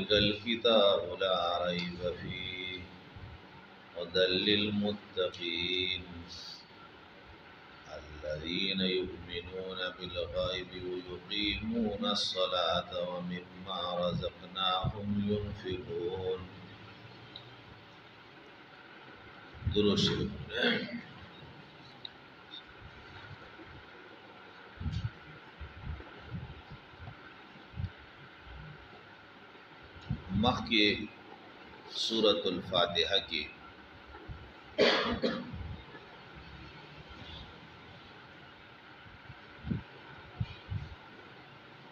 ज़ालिकल किताबु ला रैब फ़ीहि हुदल लिलमुत्तक़ीन अल्लज़ीना युमिनूना बिल ग़ैबि व युक़ीमूना अस्सलाता व मिम्मा रज़क़नाहुम युनफ़िक़ून। दुरुस्त मख़के सूरतुल फ़ातिहा की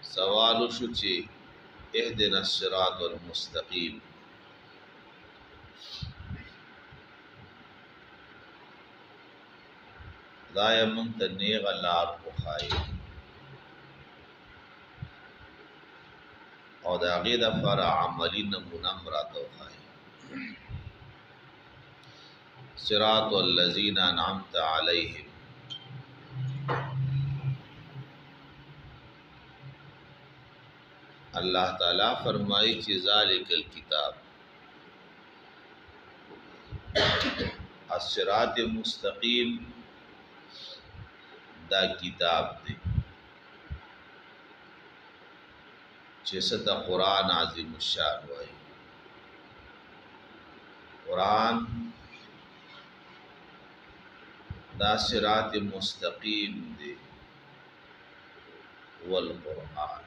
सवाल शुचे इहदिनस सिरातल मुस्तक़ीम खुदाया मुंत नेग़ लार पुखाई और दाग़े दफ़ारा अमली नमूना मरातो खाई। सिरातल लज़ीना अनअमत अलैहिम अल्लाह ताला फरमाई कि ज़ालिकल किताब अस्सिरात मुस्तक़ीम दा किताब दे चेसता कुरान आज़िम शान वाई। कुरान दा सिरात मुस्तक़ीम दे वल कुरान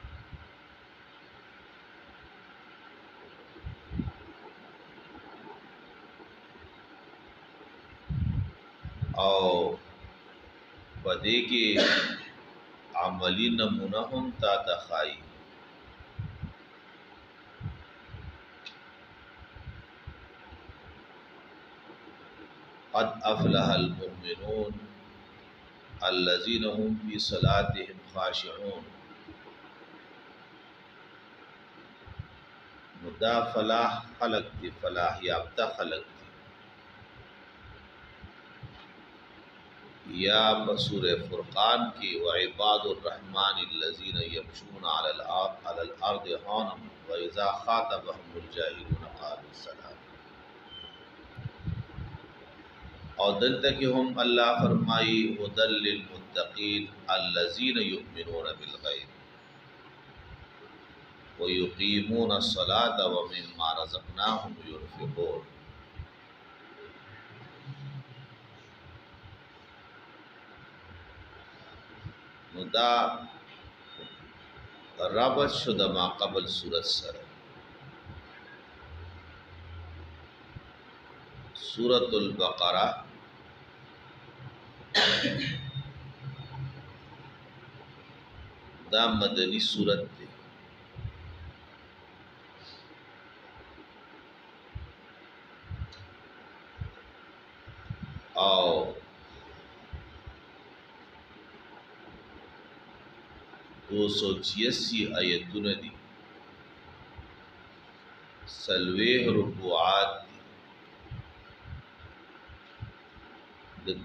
और बदे के अमली नमूना हम ता तखाई। क़द अफ़लहल मुमिनून अल्लज़ीना हुम फ़ी सलातिहिम ख़ाशिऊन। मुद्दा फलाह खलक थी, फलाह याफ्ता खलक थी। या बसूरे फुरक़ान की व इबादुर रहमानिल्लज़ीना यमशूना अलल अर्दि हौनन व इज़ा ख़ातबहुमुल जाहिलूना क़ालू सलाम। और दिल तक हम अल्लाह फरमाई हुदल लिलमुत्तक़ीन अल्लज़ीना युमिनूना बिल ग़ैब व युक़ीमूना अस्सलाता व मिम्मा रज़क़नाहुम युनफ़िक़ून। मुदा रबत शुदा मा क़बल सूरत सर सूरतुल बक़रा दा मदनी सूरत थी और 286 आयतुन दी, सलवेह रुकुआत दी।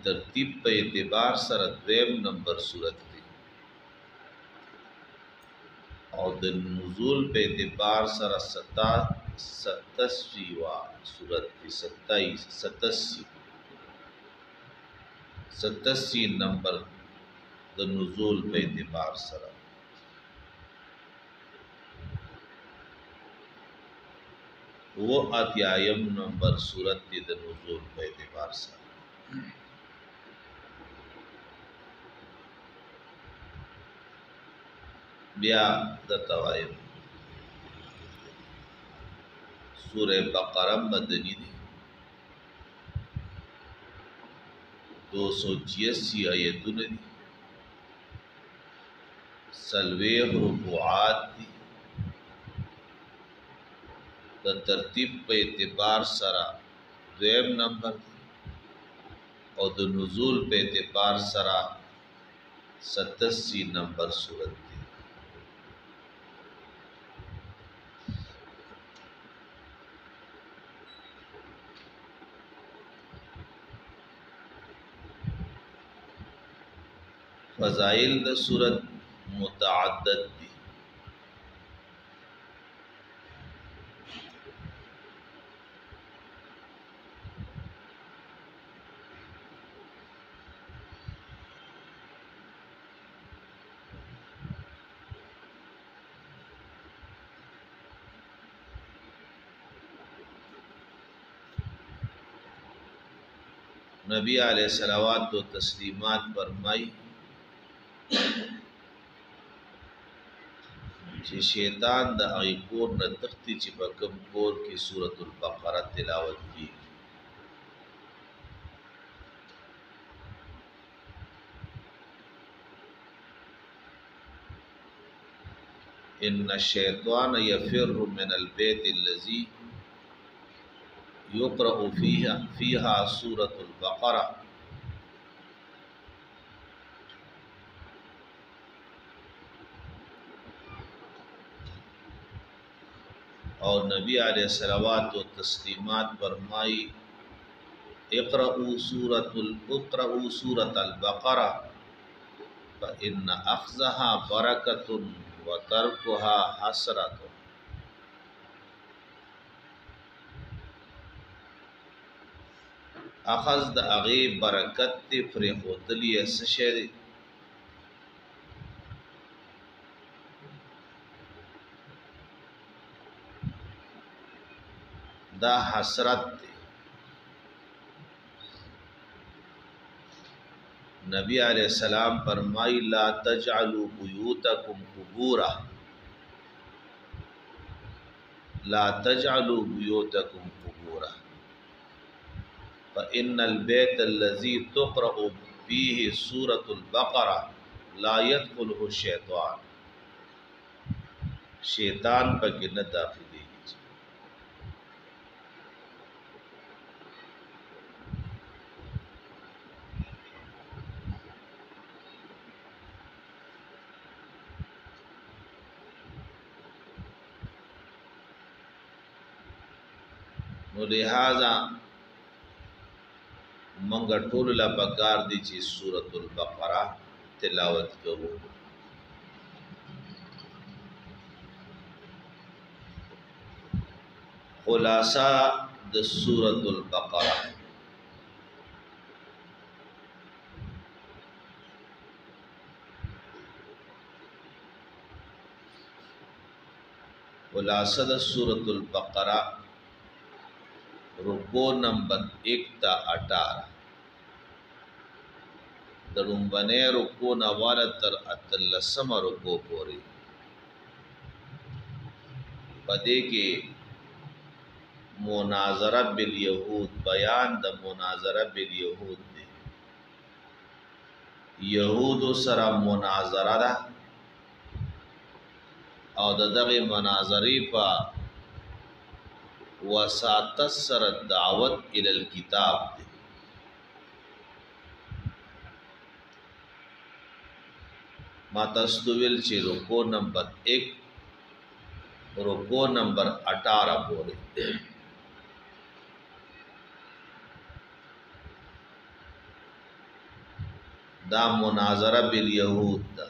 तरतीब पे एतबार सर द्वेम नंबर सूरत थी और द नुज़ूल पे एतबार सर 87वा सूरत थी। 87 नंबर द नुज़ूल पे एतबार सर। वो अत्यायम नंबर सूरत थी द नुज़ूल पे एतबार सर। ब्या द तवायम सूरे बक़रा मदनी दी 286 आयतुन दी, सलवेह रुकुआत दी। द तरतीब पे एतबार सरा द्वेम नंबर दी और द नुज़ूल पे एतबार सरा 87 नंबर सूरत थी। फ़ज़ाइल द सूरत मुतअद्दिद दी। नबी अलैहि सलावत व तस्लीमात फरमाई कि शैतान द हगी कोर न तख्ती ची बकम कोर की सूरतुल बकरा तिलावत की। इन्न शैतान यफिर्रु मिनल बैतिल लज़ी युक़रअु फ़ीहा सूरतुल बकरा। और नबी अलैहिस्सलावातु तस्लीमात फरमाई इक़रअू सूरतल बकरा फ़इन्न अख़्ज़हा बरकतुन व तर्कुहा हसरतुन। अख़ज़ द अग़ी बरकत ते प्रेख़ोदली सशे दा हसरत। नबी अलैहिस्सलाम फरमाई ला तजअलू बुयूतकुम कुबूरा, ला तजअलू बुयूतकुम कुबूरा फ़इन्नल बैतल्लज़ी तुक़रअु फ़ीहि सूरतुल बकरा ला यदख़ुलुहु शैतान। शैतान पके न दाखिलेगी। नो लिहाजा मंगा टोल ला पकार दी ची सूरतुल बकरा तिलावत करो। खुलासा द सूरतुल बकरा। खुलासा द सूरतुल बकरा रुको नंबर 1 ता 18 दरुम्बने रुको नवाला तर अतलसम रुको पोरी पदे के मुनाजरा बिल यहूद बयान द मुनाजरा बिल यहूद ने यहूद सरा मुनाजरा दा और दगे मुनाजरी पा वसातत सर दावत इलल किताब दे। मातस्तुविल चे रुको नंबर 1 रुको नंबर 18 बोले दा मुनाजरा बिल यहूद दा।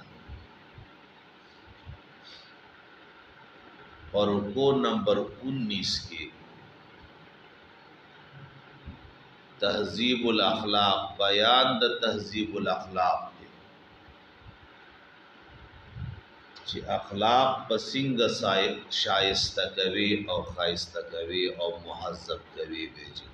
और रुको नंबर 19 के तहजीबुल अखलाक बयान द तहजीबुल अखलाक दे ची अखलाक पसिंग शाइस्ता कवी और खाइस्ता कवी और मुहज़्ज़ब कवी भेजे।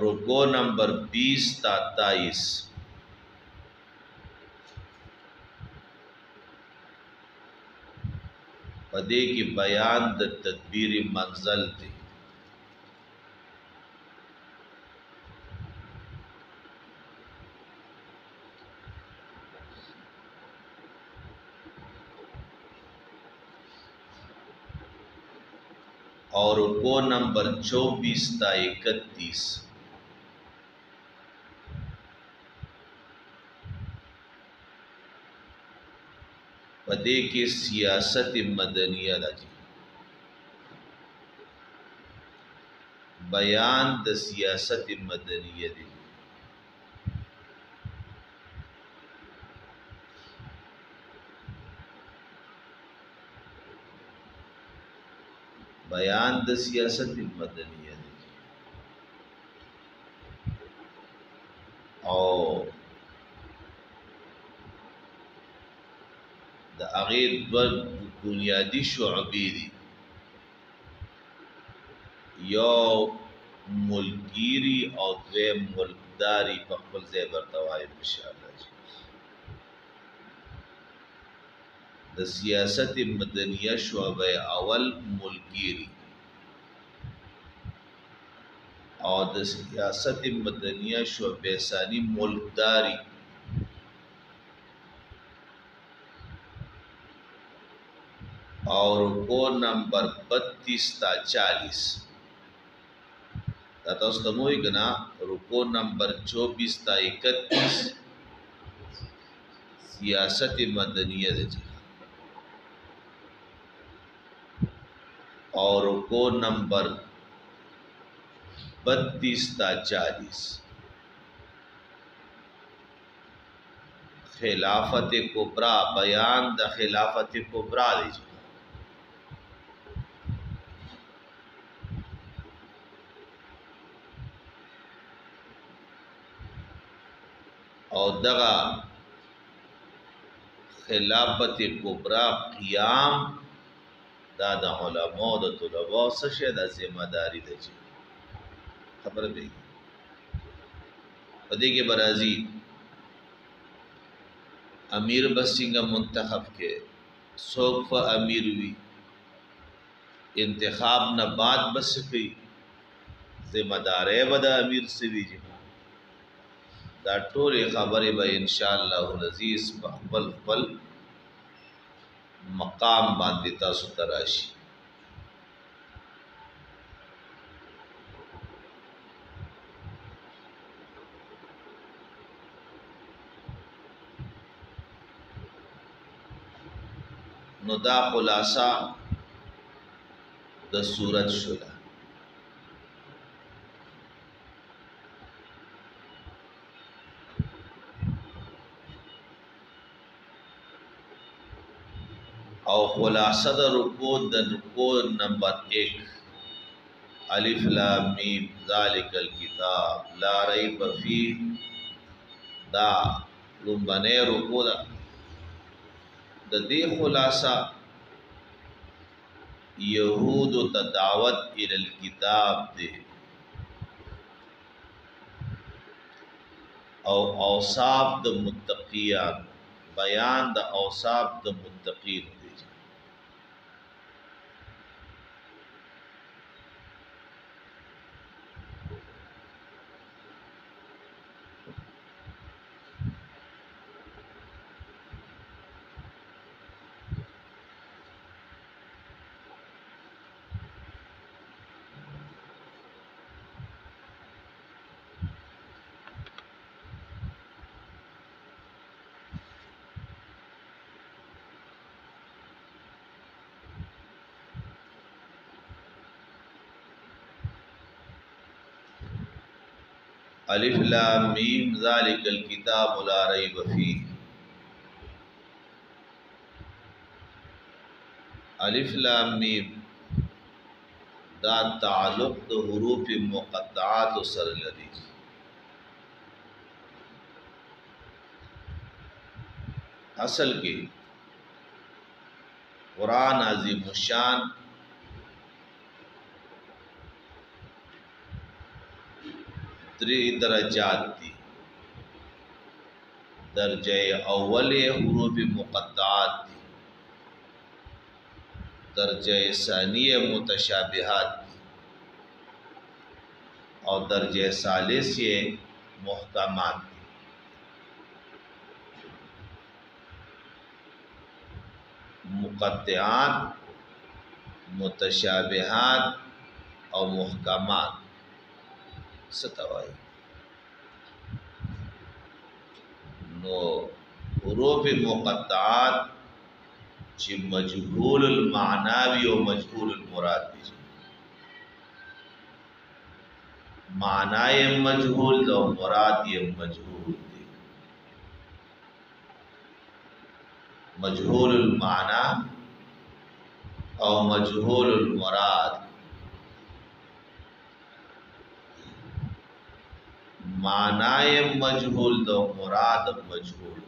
रुको नंबर 20 ता 23 पदे की बयान द तदबीर मंजल थी। और रुको नंबर 24 ता 31 पदे के सियासत मदनिया लगी बयान द सियासत मदनिया दी बयान द सियासत मदनिया दी और द अगीर बुनियादी शुअबे दी। यो मुल्कगिरी और द्वे मुल्कदारी पर खपल ज़ाय बर्तवाए इंशाअल्लाह जी। द सियासत मदनिया शुअबे अवल मुल्कगिरी और द सियासत मदनिया शुअबे सानी मुल्कदारी। और रुको नंबर 32 ता 40 तस्तमोई गना रुको नंबर 24 ता 31 सियासत मदनिया दे जी। और रुको नंबर 32 ता 40 खिलाफत कुबरा, बयान द खिलाफत कुबरा दे जी। और दगा खिलाफत कुबरा क़ियाम दादा उलमा द तुलबा सशे द जिम्मेदारी दे जी। खबर भी पदे के बराजी अमीर बसिंगा मुंतखब के सोफ अमीर हुई इंतखाब न बाद बस की जिम्मेदार बदा अमीर से भी जी। दा टोल खबर ब इंशाअल्लाह अज़ीज़ बल बल मकाम बांधिता सुतराशी। नुदा खुलासा द सूरत शुला। और खुलासा द रुको नंबर 1 अलिफ लाम मीम ज़ालिकल किताब ला रैब फीह। दा लुम्बने रुको दे खुलासा यहूद तदावत इलल किताब दे और औसाफ द मुत्तक़ियान बयान द औसाफ द मुत्तक़ीन दे। अलिफ लाम मीम ज़ालिकल किताब ला रैब फीह। अलिफ लाम मीम दा ताल्लुक़ द हुरूफ मुक़त्तआत सर लदी। असल के कुरान अज़ीम शान दर्जात थी। दर्जे अव्वल हुरूफ मुक़त्तआत थी, दर्जे सानिय मुतशाबिहात थी और दर्जे सालिस ये मुहकमात थी। मुक़त्तआत, मुतशाबिहात और मुहकमात सतवाई। नो हुरूफ मुक़त्तआत ची मजहूल मानावी और मजहूल मुराद भी। मानाए मजहूल और मुराद ये मजहूल थी। मजहूल माना और मजहूल मुराद। मानाए मजहूल दो मुराद मजहूल।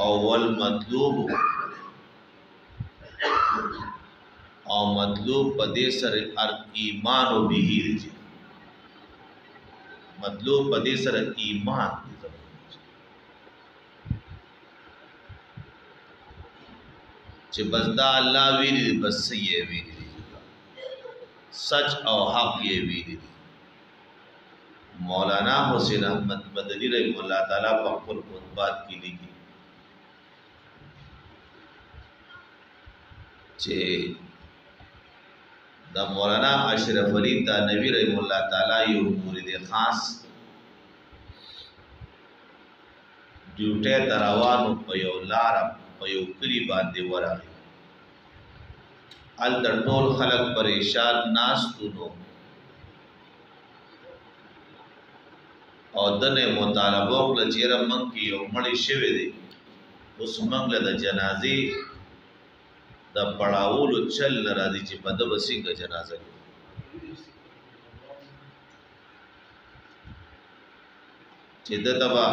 अव्वल मतलूब और मतलूब पदे सर ईमान बिही जी, मतलूब पदे सर ईमान चे बसदा अल्लाह वीरी बस ये वीरी सच और हक ये वीरी। मौलाना हुसैन अहमद मदनी रहमतुल्लाह ताला पक्कुल खुतबात की लिखी चे द मौलाना अशरफ अली थानवी रहमतुल्लाह ताला यो मुरीद खास ड्यूटे दरावानो पयो लार पयो कली बांधे वरागे अल टोल खलक परेशान नास तुनो और दने मुतालबो ल चेरा मंग की यो मड़ी शेवे दे उस मंगल द जनाजे द पड़ाउल चल राजी चे बद बसिंग जनाजा चे द तबा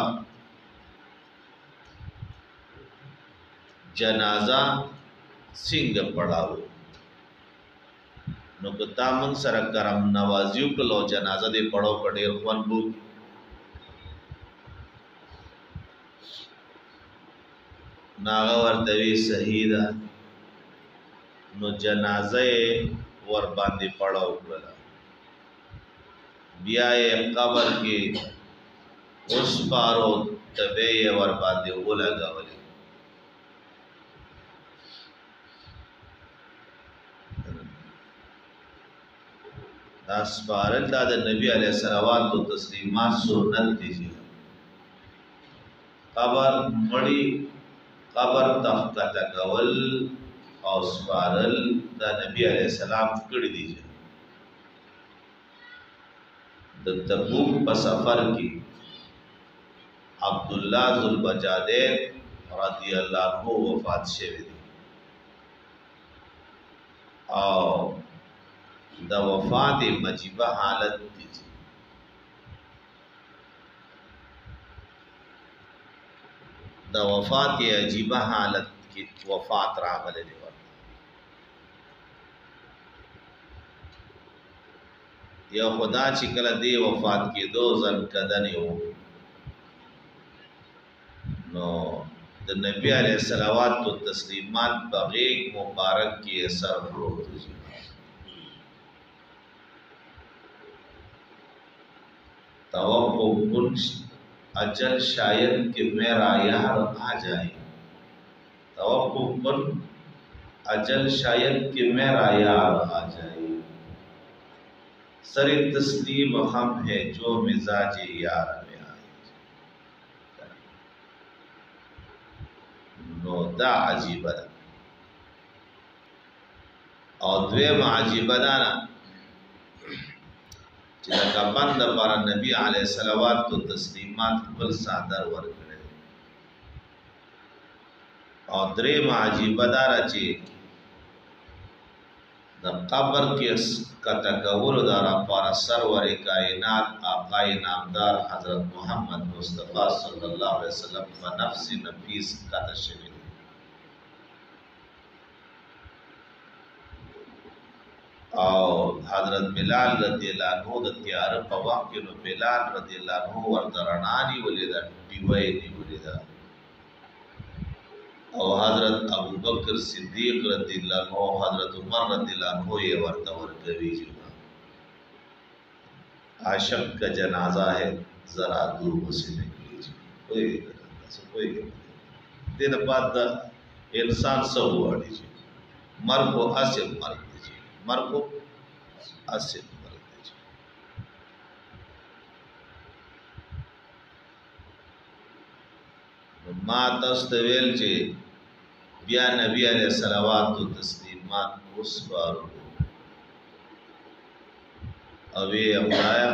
जनाजा सिंग पड़ाओ नो कुत्ता मंग सर करम नवाजियों को लो जनाजा दे पड़ो कडेर वन बू नागवर तवी शहीदा नो जनाजे वर बांधे पड़ो कला बियाए कबर के उस पारो तबे ये वर बांधे वो लगा वाले दासपारल दादा नबी अलैहि सलावत तो तस्लीमात सुन्नत दीजिए कबर मड़ी कबर तख्त गवल और स्पारल दा नबी अलैहि सलाम कड़ी दीजिए द तबूक पर सफर की अब्दुल्ला जुल बजादेर रदियल्लाहु अन्हु वफात शेवे दी और द वफात मजीबा हालत दीजिए द वफात अजीबा हालत की वफात रामल या खुदा चिकल दे वफात के दो जन कदन हो नो द नबी अलैहि सलावत तो तस्लीमात बगैर मुबारक के असर हो तवक्को कुछ अजल शायद कि मेरा यार आ जाए तवक्को कुछ अजल शायद कि मेरा यार आ जाए सर तस्लीम हम है जो मिजाज यार में आए नोदा अजीबदा और द्वेम अजीबदाना जिनका बंद पर नबी अलैहि सलावत तो तस्लीमात बल सादर वर करे और द्रेम अजीबदारा चे द कब्र के का तकव्वुर दारा पर सरवर कायनात आकाए नामदार हजरत मोहम्मद मुस्तफ़ा सल्लल्लाहु अलैहि वसल्लम व नफ्स नफीस का तशरीह और हजरत बिलाल रदियल्लाहु अन्हु द त्यार पवा के नो बिलाल रदियल्लाहु अन्हु वर दरनानी वलिदा डिवै नी वलिदा और हजरत अबू बकर सिद्दीक रदियल्लाहु अन्हु हजरत उमर रदियल्लाहु अन्हु ये वर्तवर कवि जी आशक का जनाजा है जरा दूर से निकली कोई दिन बाद इंसान सब हुआ दीजिए मर को असिल मर दीजिए मर को असिल मर दीजिए मा तस्तवेल जे बिया नबी अलैहि सलावत व तस्लीमात उस बार अवे अमराया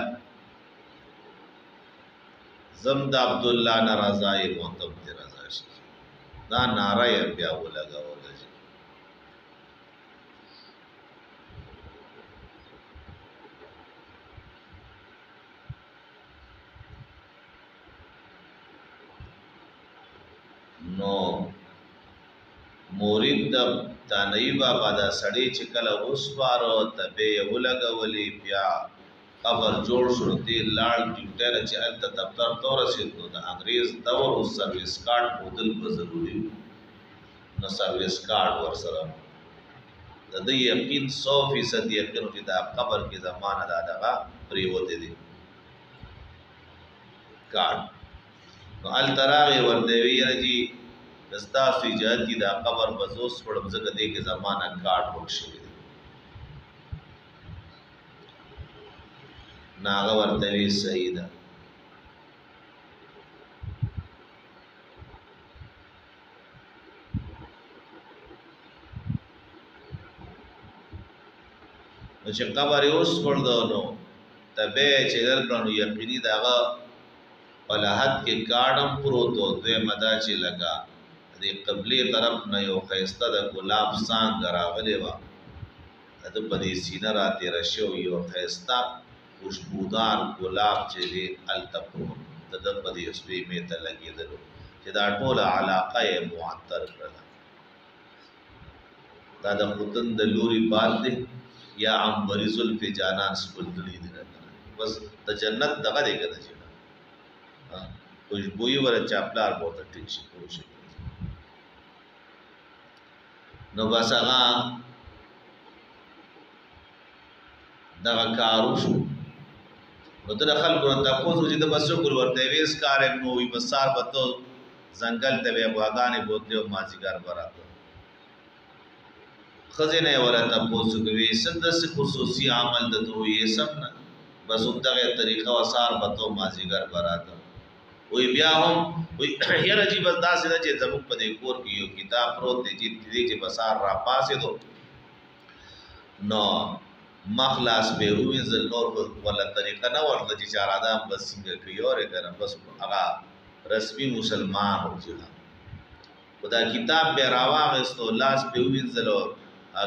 जमद अब्दुल्ला न रजाए मोहतम ते रजा ना नारा या ब्या वो लगा जी नो مورید د تانئی بابا دا سړی چې کله وسوارو تبه ولګولې بیا قبر جوړ شو دی لاړ ډیوټر چې الته دفتر ته رسید نو د انګريز دور او سرویس کارت بدل به ضروري نو سرویس کارت ورسره د دې یقین 100% یقین چې دا قبر کې زمانه دا دغه پریوته دي کارت نو التراغه ورته ویرجی دستا سي جاتی دا قبر بزوس پړم زګه دې کې زمانہ کارت وښوي ناغه ورته وی سیدا نو چې قبر اوس پړدو نو تبه چې درکړو یقیني داغه ولحد کې کارډم پروتو دوی مدا چې لگا دې قبلي طرف نه یو خيسته د ګلاب سانګ راغلې و د په دې سینه راته رشو یو خيسته خوشبودار ګلاب چې دې التقو د په دې اسوي می ته لګیدلو چې دا ټول علاقه معطر کړه دا د خدن د لوري بال دې یا عنبری زلف جانان سپل دلی دې بس د جنت دغه دې کنه چې خوشبوئی ور چاپلار بہت ٹھیک شي پروشي نو بس هغه دا کارو شو نو د خلکو ته کوڅو چې د بسو کول ورته ویس کار نو وي بسار بتو ځنګل ته به غاغانې بوتلو مازیګر براته خزینه ورته پوسو کوي سندس خصوصي عمل د تو یې سم نه بس دغه طریقه وسار بتو مازیګر براته وی بیا هم وی هر عجیب داسې ده چې زموږ په دې کور کې یو کتاب پروت دی چې بسار را پاسې دو نو مخلاص به وینځل نور ولا طریقه نه ورته چې چار ادم بس څنګه کوي اور کنه بس هغه رسمي مسلمان وځي خدا کتاب به راواغستو لاس به وینځل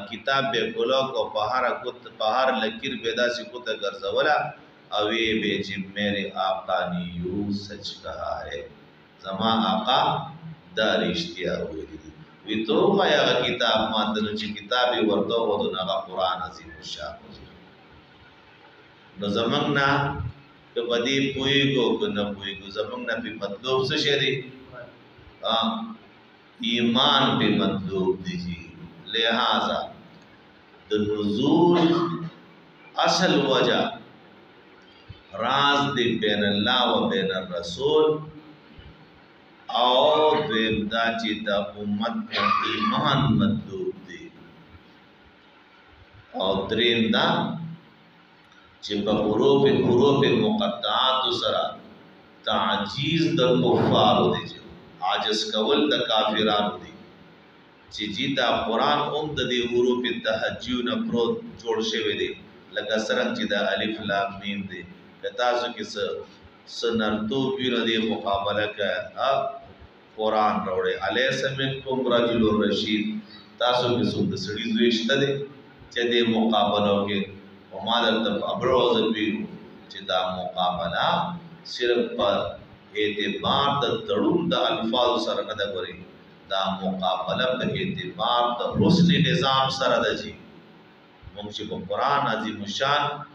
کتاب به ګلو کو پهار لکیر پیدا سی کو ته ګرځولا اوی بیچ میرے آقا نے یوں سچ کہا ہے زما آقا دا رشتیا ہوئی دی وی تو خیا کتاب ماتنو چی کتابی وردو ودو نغا قرآن عظیم الشاہ نو زمانگنا که بدی پوئی گو که نپوئی گو زمانگنا پی مطلوب سشے دی ایمان پی مطلوب دی جی لہذا دا نزول اصل وجہ راز دی بین اللہ و بین الرسول او دویم دا چی دا امت ایمان مطلوب دی او درین دا چی با حروف مقطعات سرا تعجیز دا کفارو دی چی عاجز کول دا کافرانو دی چی جی دا قرآن دا دی حروف تحجیون پروت جوڑ شوی دی لگا سرنگ چی دا الف لام میم دی تاسو کې سنرتو پیرو دی مقابله کا قرآن راوړي الیس منکم رجل رشید تاسو کې څوک سړي زوی شته دی چې دې مقابله کې وما درته ابروز پیرو چې دا مقابله صرف په اعتبار د تړون د الفاظ سره نه ده غوري دا مقابله په اعتبار د حسن نظام سره ده جی موږ چې په قرآن عظیم شان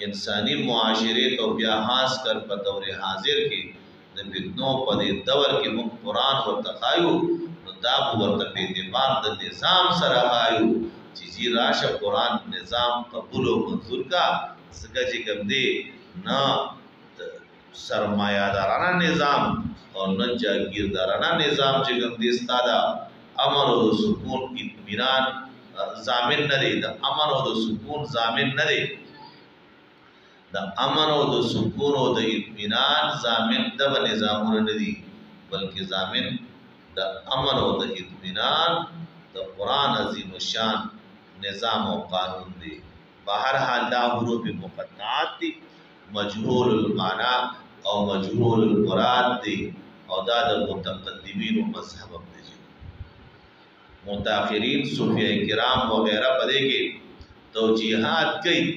انسانی معاشره تو بیا خاص کر په دور حاضر کې د فتنو په دور کې موږ قرآن ورته خایو نو دا ورته په اعتبار د نظام سره خایو چې جی راشه قرآن نظام قبول او منظور کا څنګه چې کوم دی نه سرمایه‌دارانه نظام او نه جاگیردارانه نظام چې کوم دی ستاده امر او سکون اطمینان ضامن نه دی د امر او سکون ضامن نه دی دا امن او د سکون او د اطمینان ضامن د نظامونو نه دي بلکې ضامن د امن او د اطمینان د قرآن عظیم الشان نظام او قانون دی بهر حال دا حروف مقطعات دي مجهول المعنى او مجهول المراد دی او دا د متقدمین او مذهب دی متأخرین صوفیاء کرام وغیرہ پدې کې توجیحات کوي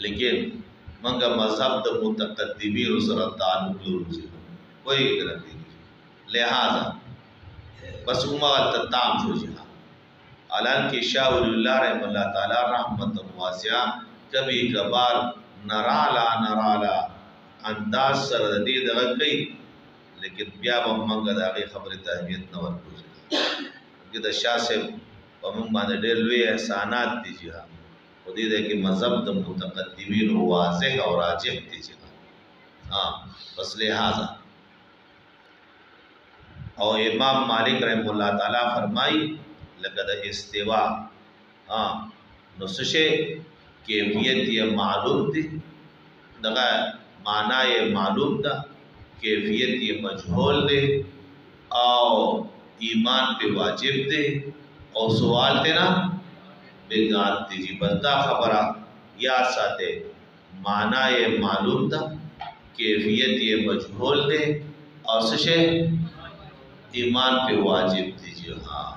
لیکن منگا مذہب دا متقدمین سره تعلق لرو کوئی غلطی نہیں لہذا बस उमल तताम शो जहाँ हालान के शाह वलीउल्लाह रहमतुल्लाह ताला रहमत वासिया कभी कभार नराला अंदाज सर दे दगा कई लेकिन बिया मंग दागे खबर तहमियत न वर्कू कि द शाह से पमंग बांधे डेल वे एहसानात दीजिए खुदी दे कि मज़हब द मुतक़द्दिमीन वाज़ेह और राजिह दीजिए। हाँ बस लिहाजा और इमाम मालिक रहमतुल्लाह ताला फरमाई लक़द इस्तिवा हाँ नुसशे कैफियत ये मालूम थी दगा माना ये मालूम था कैफियत ये मजहूल दे और ईमान पे वाजिब दे और सवाल थे ना बेगात दीजिए बंदा खबरा या साथे माना ये मालूम था कैफियत ये मजहूल दे और सशे ईमान पे वाजिब दीजिए। हाँ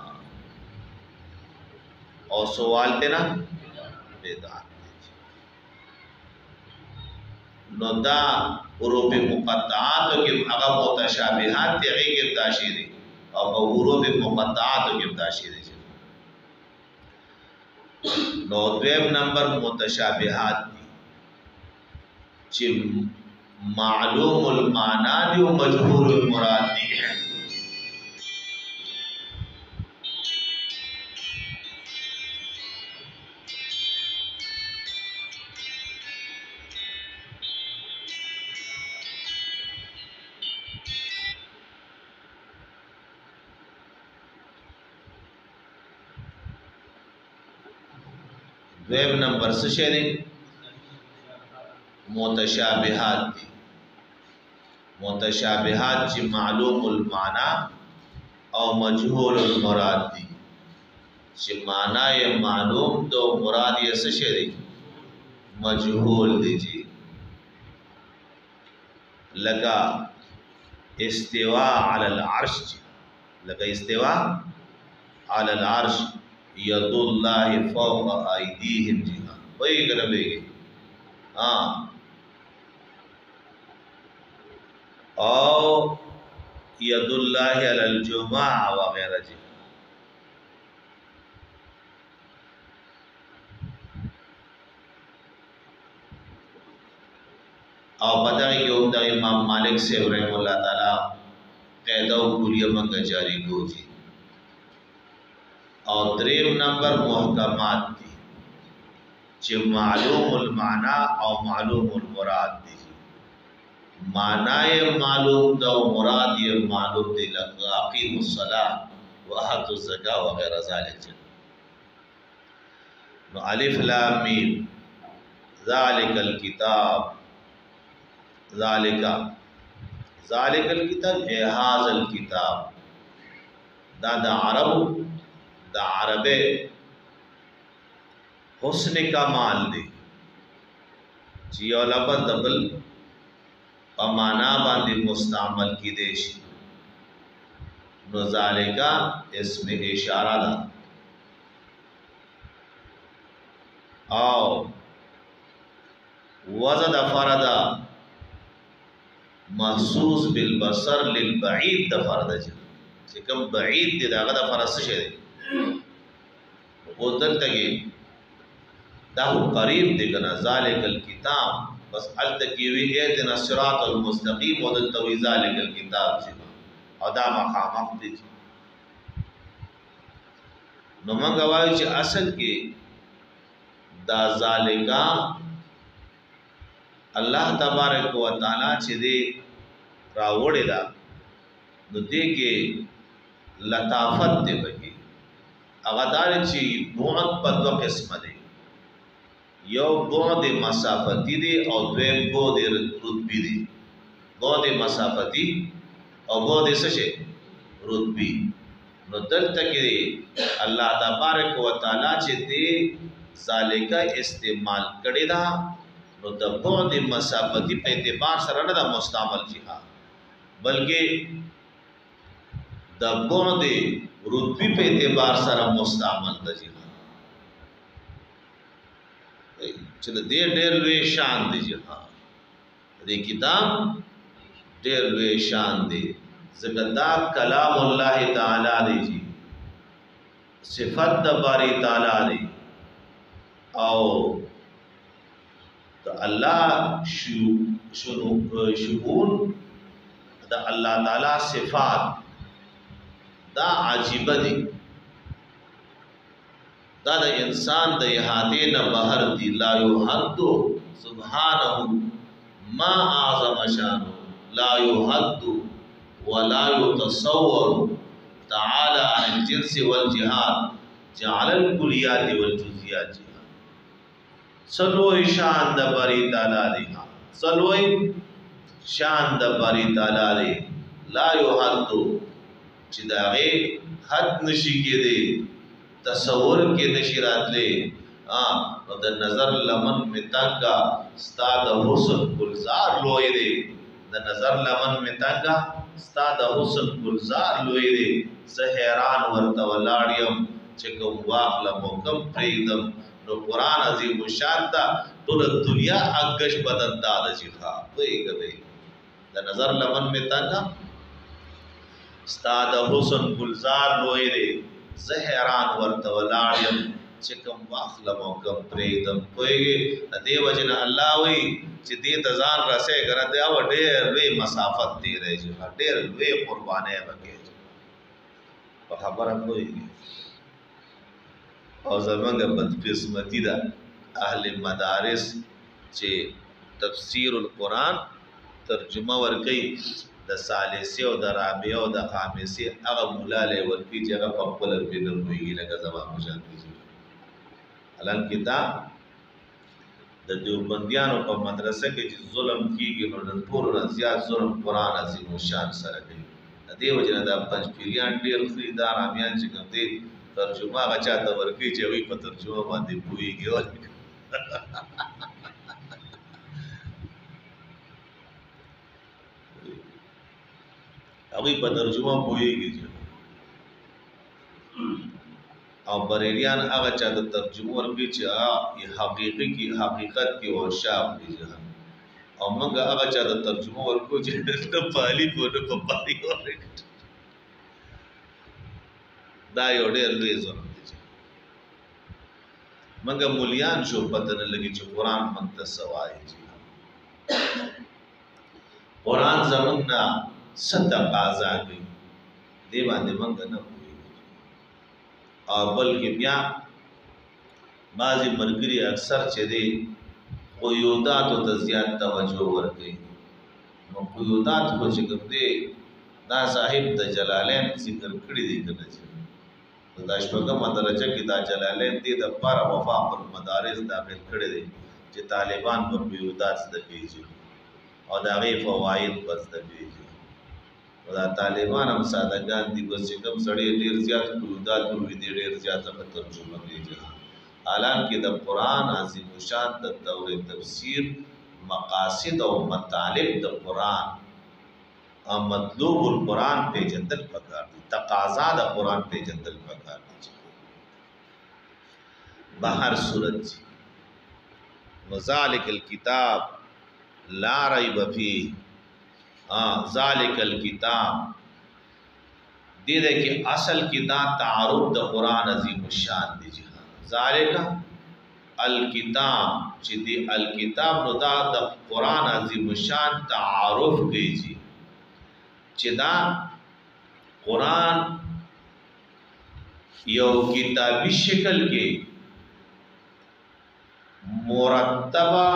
और सवाल थे ना बेगात दीजिए नोदा उरूफ मुक़त्तआत के अगा मुतशाबिहात तेगी गिरदाशिरी और उरूफ मुक़त्तआत गिरदाशिरी नौवेब नंबर मुतशाबिहात ची मालूमुल माना जो मजहूरुल मुराद दी है। वेब नंबर से शेरी मुतशाबिहात दी मुतशाबिहात ची मालूमुल माना और मजहूरुल मुराद दी ची माना ये मालूम तो मुराद ये से शेरी मजहूल दीजिए। लगा इस्तिवा अलल अर्श लगा इस्तिवा अलल अर्श यदुल्लाहि फौqa अयदीहिम जी हाँ वही गरबेगी। हाँ और यदुल्लाहि अलल जुमा वगैरह जी और पता है कि इमाम मालिक से रहमतुल्लाह ताला कैदा कुलिया मंग जारी को जी और त्रेव नंबर मुहकमात थी चे मालूमुल माना और मालूमुल मुराद दी माना ये मालूम दो मुराद ये मालूम दी लक़ीमुस्सलाह व आतुज़ ज़का वगैरह ज़ालिक नो अलिफ लाम मीम ज़ालिकल किताब ज़ालिकल किताब हाज़ल किताब दा अरब दा अरबे हुस्न का माल दे जियो लफज़ दबल पमाना बांधी मुस्तामल की देशी नुज़ालिका इसमें इशारा दा और वज़द फरदा महसूस बिल बसर लिल बईद द फरदा चिकम बईद दे दागा दा फरस शे वो दल तगे दाहु करीब दिगना ज़ालिकल किताब बस अल तकीवी एहदिना सिरातल मुस्तकीम वदल तवी ज़ालिकल किताब से अदा मकाम दी नुमा गवाही च असल के दा ज़ालिका अल्लाह तबारक व तआला च दे रावड़े दा नु दे के लताफत दे बगी अगदार ची बुअद पर दो किस्म दे यो बुअद मसाफती दे और द्वे बुअद रुतबी दे बुअद मसाफती और बुअद सशे रुतबी नो दल तक अल्लाह तबारक व तआला चे दे ज़ालिका इस्तेमाल करे दा नो द बुअद मसाफती पे एतबार सर न दा मुस्तामल जिहा बल्कि द बुअद रुतबी पे एतबार सर मुस्तामल द जिहा चलो दे डेर वे शान दे जिहा दे किताब डेर वे शान दे ज़िकदा कलाम अल्लाह ताला दी जी, सिफत द बारी ताला दी, और तो अल्लाह शुगून द अल्लाह ताला सिफात दा आजिब दी, दा द इंसान द इहाते न बहर दी। ला युहद्दु सुब्हानहु मा आज़म शानु, ला युहद्दु व ला युतसव्वरु तआला अनिल जिन्स वल जिहाद जअलल कुलियात वल जुज़ियात। सलोई शान द बारी ताला दी, सलोई शान द बारी ताला दी। ला युहद्दु ची दागे हद नशी के दे, तसव्वुर के नशी रातले। और द नजर लमन में तंगा स्ता द हुस्न गुलजार लोए दे, द नजर लमन में तंगा स्ता द हुस्न गुलजार लोए दे। सहरान वर्ता वलाड़ियम चिकम वाखला मोकम प्रीदम, नो कुरान अजीम शांता तो दुनिया अगश बदन दाद जिखा वही कभी द नजर लमन में तंगा स्ता द हुस्न गुलजार लोए दे। सहरान वर्ता वलाड़ियम चिकम वाखला मोकम प्रीदम कोई दे वजन अल्लाह वही ची दे तजान रसे करा दे अब ढेर वे मसाफत दे रहे जी, ढेर वे कुर्बाने बके तो खबर कोई और ज़मंग बदकिस्मती दा अहले मदारिस चे तफसीरुल कुरान तर्जुमा वर्कई द सालिसे और द राबिया और द खामिसे अगर मुलाले वर्की जगह पॉपुलर बिनर हुई लगा जमा मुजाती जी। अलन किताब द देवबंदियानों पर मदरसे के जिस जुल्म की कि उन्होंने पूर्ण ज़्यादा जुल्म कुरान अज़ीम शान सर गई देव जन द पंचपीरियान डेल खरीदार आमियान चिकम दे तर्जुमा गचा तवरकी चवी पर तर्जुमा बांधी पुई गयो अभी पर तर्जुमा पुई गयो और बरेलियान गचा तर्जुमा वर्की चा ये हकीकी की हकीकत की और शाम की जहां और मंग गचा तर्जुमा वर्को चा पाली बोले पपारी और दायो डेर लेज़ो मंगा मुलियान जो पता न लगी जो कुरान मंत सवाई जी। कुरान जमन ना सदा काजा गई देवा दे मंगा न हुई और बल्कि ब्या बाजी मरगरी अक्सर चेदे क़ुयूदात तो तज़ियात तवज्जो वर गई क़ुयूदात को जिक्र दे दा साहिब द जलालैन जिक्र कड़ी दी करना चाहिए दाशपका मदरजा की दा जलालैन दी द पारा वफा पर मदारिस दाखिल करे दे जे तालिबान पर बियुदात द कीजी और दागे फवाइद बस द कीजी और दा तालिबान हम सादगान दी बस कम सड़े ढेर ज्यादा बियुदात को भी ढेर ज्यादा तर्जुमा कीजी। हालांकि कि द कुरान अजीम शान द दौर तफसीर मकासिद और मतालिब द कुरान मतलूबुल कुरान पे जंदल पकार दी तकाजा द कुरान पे जंदल पकार दी बाहर सूरत जी वज़ालिकल किताब ला रैब फीह। ज़ालिकल किताब दे दे कि असल किताब तारुफ द कुरान अजीम शान दी जी। ज़ालिका अल किताब जिदी अल किताब नुदा द कुरान अजीम शान तारुफ गई जी चिदा कुरान यो किताबी शक्ल के मुरत्तबा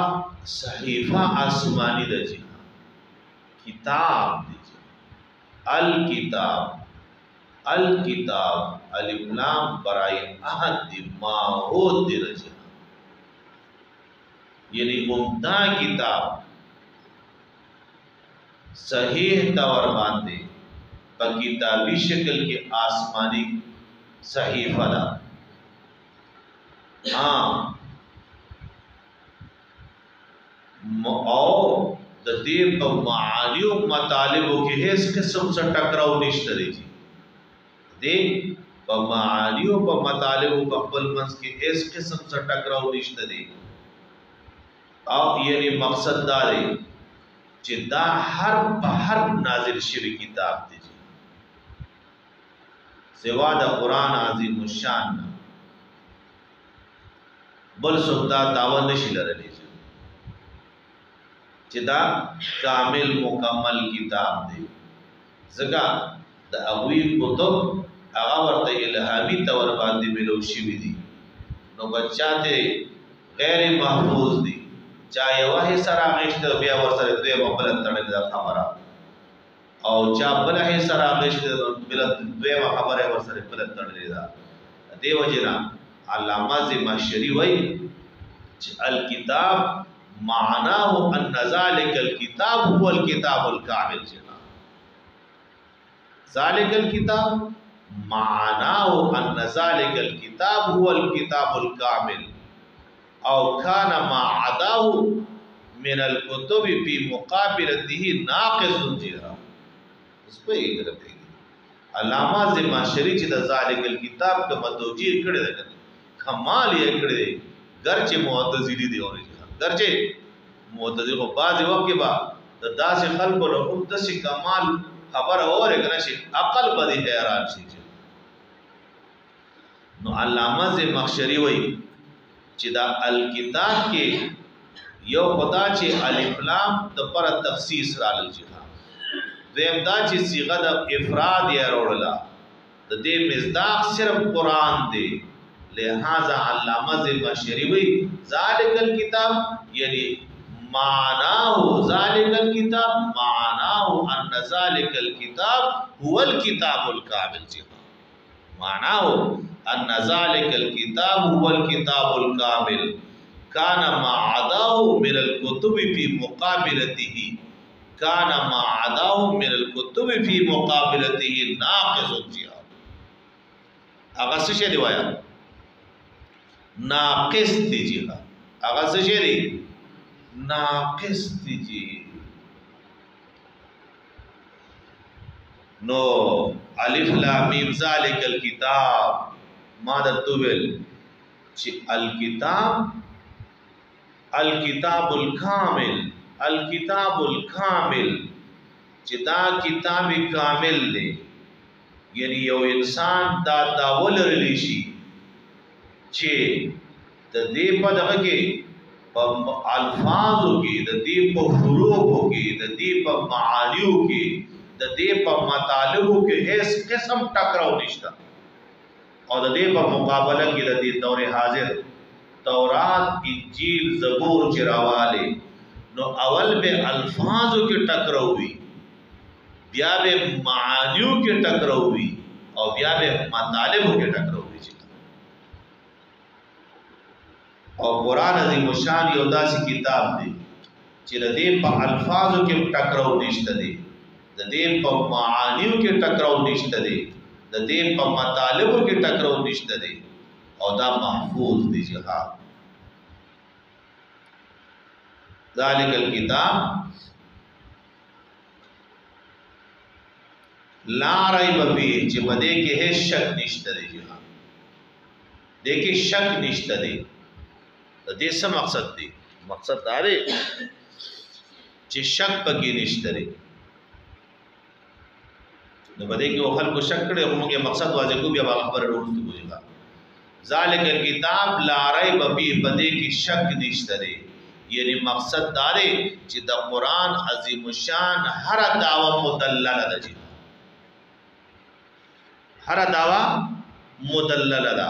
सहीफा आसमानी दजी किताब दीजिए अल किताब अलिफ लाम बराई अहद माहूद दी रजा यानी उम्दा किताब सहीह तौर बांधे पर किताबी शक्ल के आसमानी सहीफा दा और देव मानियों मतालिबों के इस किस्म से टकराव निश्तरी जी दे मानियों पर मतालिबों का पलमंस के इस किस्म से टकराव निश्तरी अब यानी मकसद दारे चिदा हर नाजिल शिव किताब दीजिए سوا د قرآن عظیم الشان بل سودا داوا نشي لرلی چې دا کامل مکمل کتاب دی ځکه د ابوی کتب هغه ورته الهامي تور باندې ملو شوی دي نو بچاته غیر محفوظ دي چا یو حصہ راغشته بیا ورسره دوی په بل تړل خبره او چا بل حصہ راغشته بل دوی خبره ورسره بل تړل دا دیو جنا علامہ زمخشری وای چې الکتاب معناه ان ذلك الكتاب هو الكتاب الكامل جنا ذلك الكتاب معناه ان ذلك الكتاب هو الكتاب الكامل او كان ما عداه من الكتب في مقابلته ناقص جنا اس په یې درته علامہ زمخشری چې د ذلك الكتاب کوم توجیه کړی دی کمال یې کړی دی گرچه معتزلی دی اور گرچه معتزلی کو بعض وقت کې با د داسې خلکو له هم داسې کمال خبر اوره کنه شي عقل به حیران شي نو علامہ زمخشری وای چې دا الکتاب کې یو خدا چې الف لام د پر تخصیص را لږه دیم دا چې صيغه د افراد یې وروړه د دې مصداق صرف قران دی لہذا علامہ زمخشری وی ذالک الکتاب یعنی معناه ذالک الکتاب معناه ان ذالک الکتاب هو الکتاب الکامل جی معناه ان ذالک الکتاب هو الکتاب الکامل کان ما عداه من الكتب في مقابلته کان ما عداه من الكتب في مقابلته ناقص جی هغه څه دی وایا ناقص دیجیے گا اگر سشیری ناقص دیجیے نو الف لام میم ذالک الکتاب مادر توبل چی الکتاب الکتاب الکامل الکتاب الکامل چی دا کتاب کامل دے یعنی یو انسان دا داول رلیشی چې د دې په دغه کې په الفاظو کې د دې په حروفو کې د دې په معانیو کې د دې په مطالبو کې هیڅ قسم ټکراو نشته او د دې په مقابله کې د دې دور حاضر تورات انجیل زبور چراواله نو اول به الفاظو کې ټکراو وي بیا به معانیو کې ټکراو وي او بیا به مطالبو کې ټکراو وي او قرآن عظیم الشان یو داسې کتاب دی چې د دې په الفاظو کې ټکراو نشته دی د دې په معانیو کې ټکراو نشته دی د دې په مطالبو کې ټکراو نشته دی او دا محفوظ دی جهاد ذالک الکتاب لا ریب فیه چې په دې کې هیڅ شک نشته دی جهاد دې کې شک نشته دی د دې څه مقصد دی مقصد دا دی چې شک پکې نشته دی نو بده کې خلکو شک کړي موږ مقصد واځي کو بیا خبره ورته کوي ذالک الکتاب لا ریب فیه بده کې شک نشته دی یعنی مقصد دا دی چې د قران عظیم الشان هر دعوه مدلله ده هر دعوه مدلله ده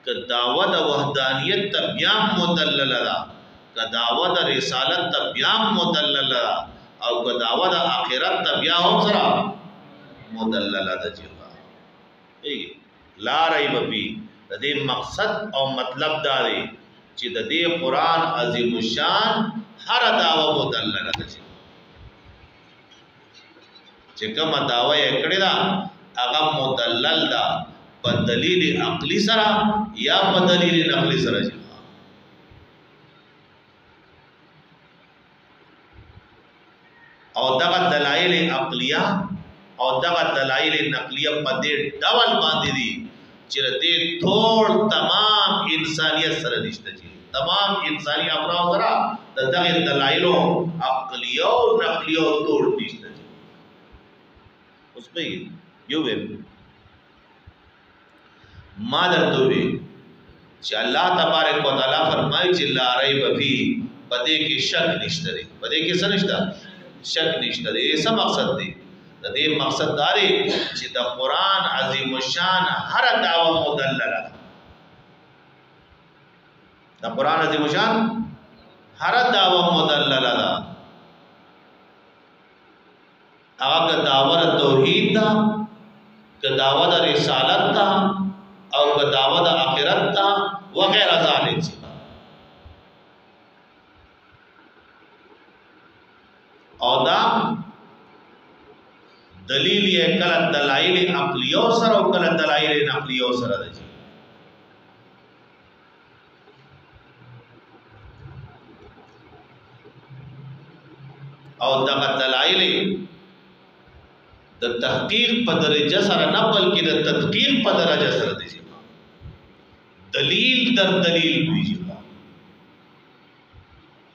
که دعوت وحدانیت تبیام مدلل دا که دعوت رسالت تبیام مدلل دا او که دعوت آخرت تبیام هم سرا مدلل دا جیوہ لا ریب فی دا دے مقصد او مطلب دا دے چی دا دے قرآن عظیم الشان ہر دعوت مدلل دا جیوہ چی کم دعوت اکڑی دا اغم مدلل دا په دلیل عقلی سره یا په دلیل نقلی سره او دغه دلایل عقلیه او دغه دلایل نقلیه په دې ډول باندې دي چې دې ټول تمام انسانیت سره نشته دي تمام انساني افراد سره دغه دلایل عقلیه او نقلیه ټول نشته دي اوس په یو ما درته وی چې الله تبارک وتعالى فرمایي چې لا ریب فی پدې کې شک نشته دی، پدې کې څه نشته شک نشته دی. څه مقصد دی د دې مقصد دا دی چې د قران عظیم الشان هر دعوه مدلله ده، د قران عظیم الشان هر دعوه مدلله ده. هغه دعوه توحید ده، که دعوه د رسالت ده، او که دعوه د آخرت ده وغیرہ ذالک. او دا دلیل یې کله دلایل عقلیو سره او کله دلایل نقلیو سره ده. او دغه دلایل د تحقیق په درجه سره نه بلکې د تدقیق په درجه سره دي. دلیل در دلیل وی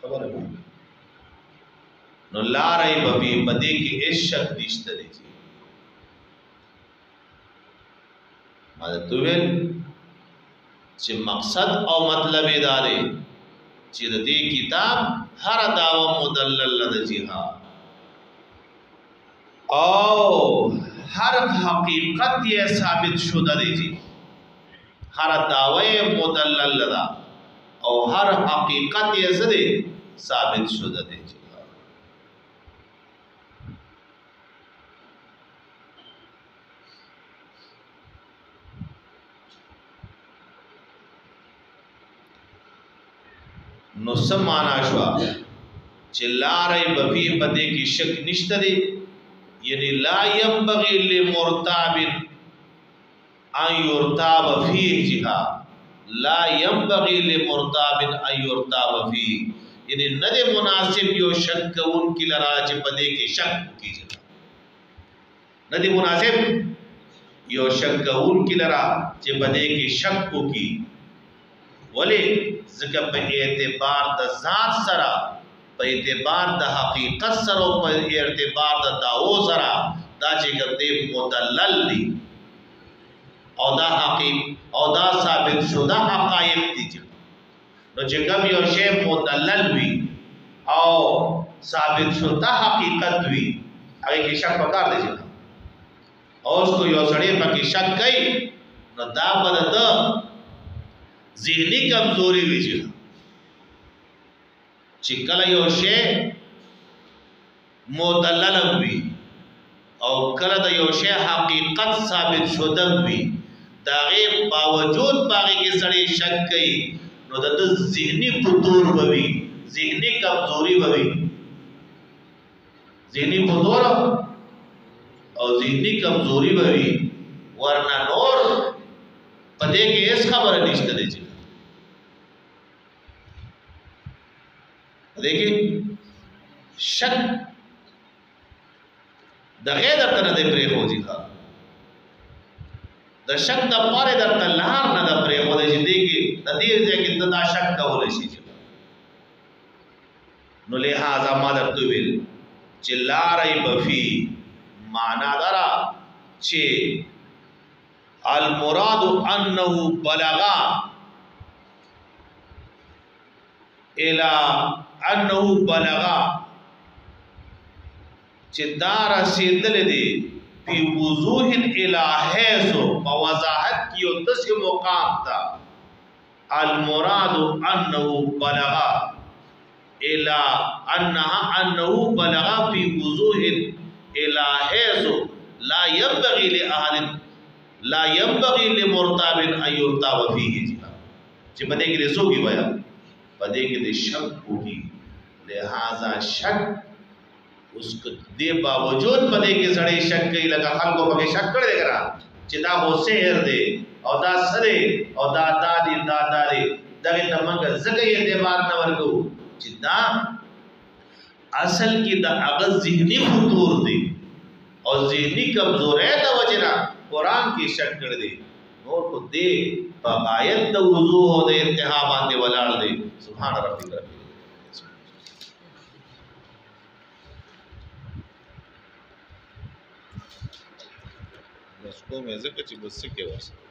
خبره نو لا ریب فی پدې کې هیڅ شک نشته دی. ما ته ویل چې مقصد او مطلب دا دی چې د دې کتاب هر دعوه مدلل ده جهاد او هر حقیقت یہ ثابت شدہ دی جی، ہر دعوی مدلل دا او ہر حقیقت یہ زدے ثابت شدہ دی جی. نو سمانا شوا چی لا ریب فی پدے کی شک نشتہ دی، یعنی لا ينبغي لمرتاب ان يرتاب فيه جهاد، لا ينبغي لمرتاب ان يرتاب فيه، یعنی ندے مناسب یو شک ان کی لراج پدے کے شک کی جگہ، ندے مناسب یو شک ان کی لراج پدے کے شک کی، ولی ذکر پہ اعتبار دا ذات سرا، په اعتبار د حقیقت سره او په اعتبار د دعوو سره دا چې ګرځي مدلل دي او دا حقیقت او دا ثابت شده حقایق دي. نو چې کوم یو شی مدلل وي او ثابت شده حقیقت وي هغه کې شک پکار دی. او اس کو یو سړی پکې شک کوي نو دا بد د ذهني کمزوري وي چې کله یو شی مدلل وي او کله د یو شی حقیقت ثابت شوه وي دا غیر باوجود باغی کې سړی شک کوي نو د ذهني فتور وي، ذهني کمزوري وي، ذهني فتور او ذهني کمزوري وي، ورنه نور پدې کې هیڅ خبره نشته دی. دیکھیں شک د غیر درته نه دی پرې خو ځي، د شک د پاره درته لار نه د پرې خو دی چې دیږي د دې ځای کې دا شک کول شي. نو لہذا ما درته ویل چې لا ریب فی معنا درا چې المراد انه بلغا الى انه بلغا چې دا رسیدل دي په وضوح الہیز او وضاحت کی او دس مقام تا. المراد انه بلغا الى انه بلغا في وضوح الہیز لا ينبغي لاحد لا ينبغي لمرتاب ان يرتاب فيه. چې بده کې رسو کی ویا پدے کے دے شک ہوگی، لہذا شک اس کو دے باوجود پدے کے سڑے شک کئی لگا خلق کو پکے شک کر دے کرا چی دا ہو سہر دے او دا سرے او دا دادی دادارے داگے تمانگا زگئی اعتبار نورگو چی دا اصل کی دا اگر ذہنی خطور دے اور ذہنی کمزور ہے دا وجنا قرآن کی شک کر دے نور کو دے فغایت دا وضوح ہو دے انتہا باندے ولار دے. سبحان ربی ربی اس کو میں ذکر چی بس سکے واسطہ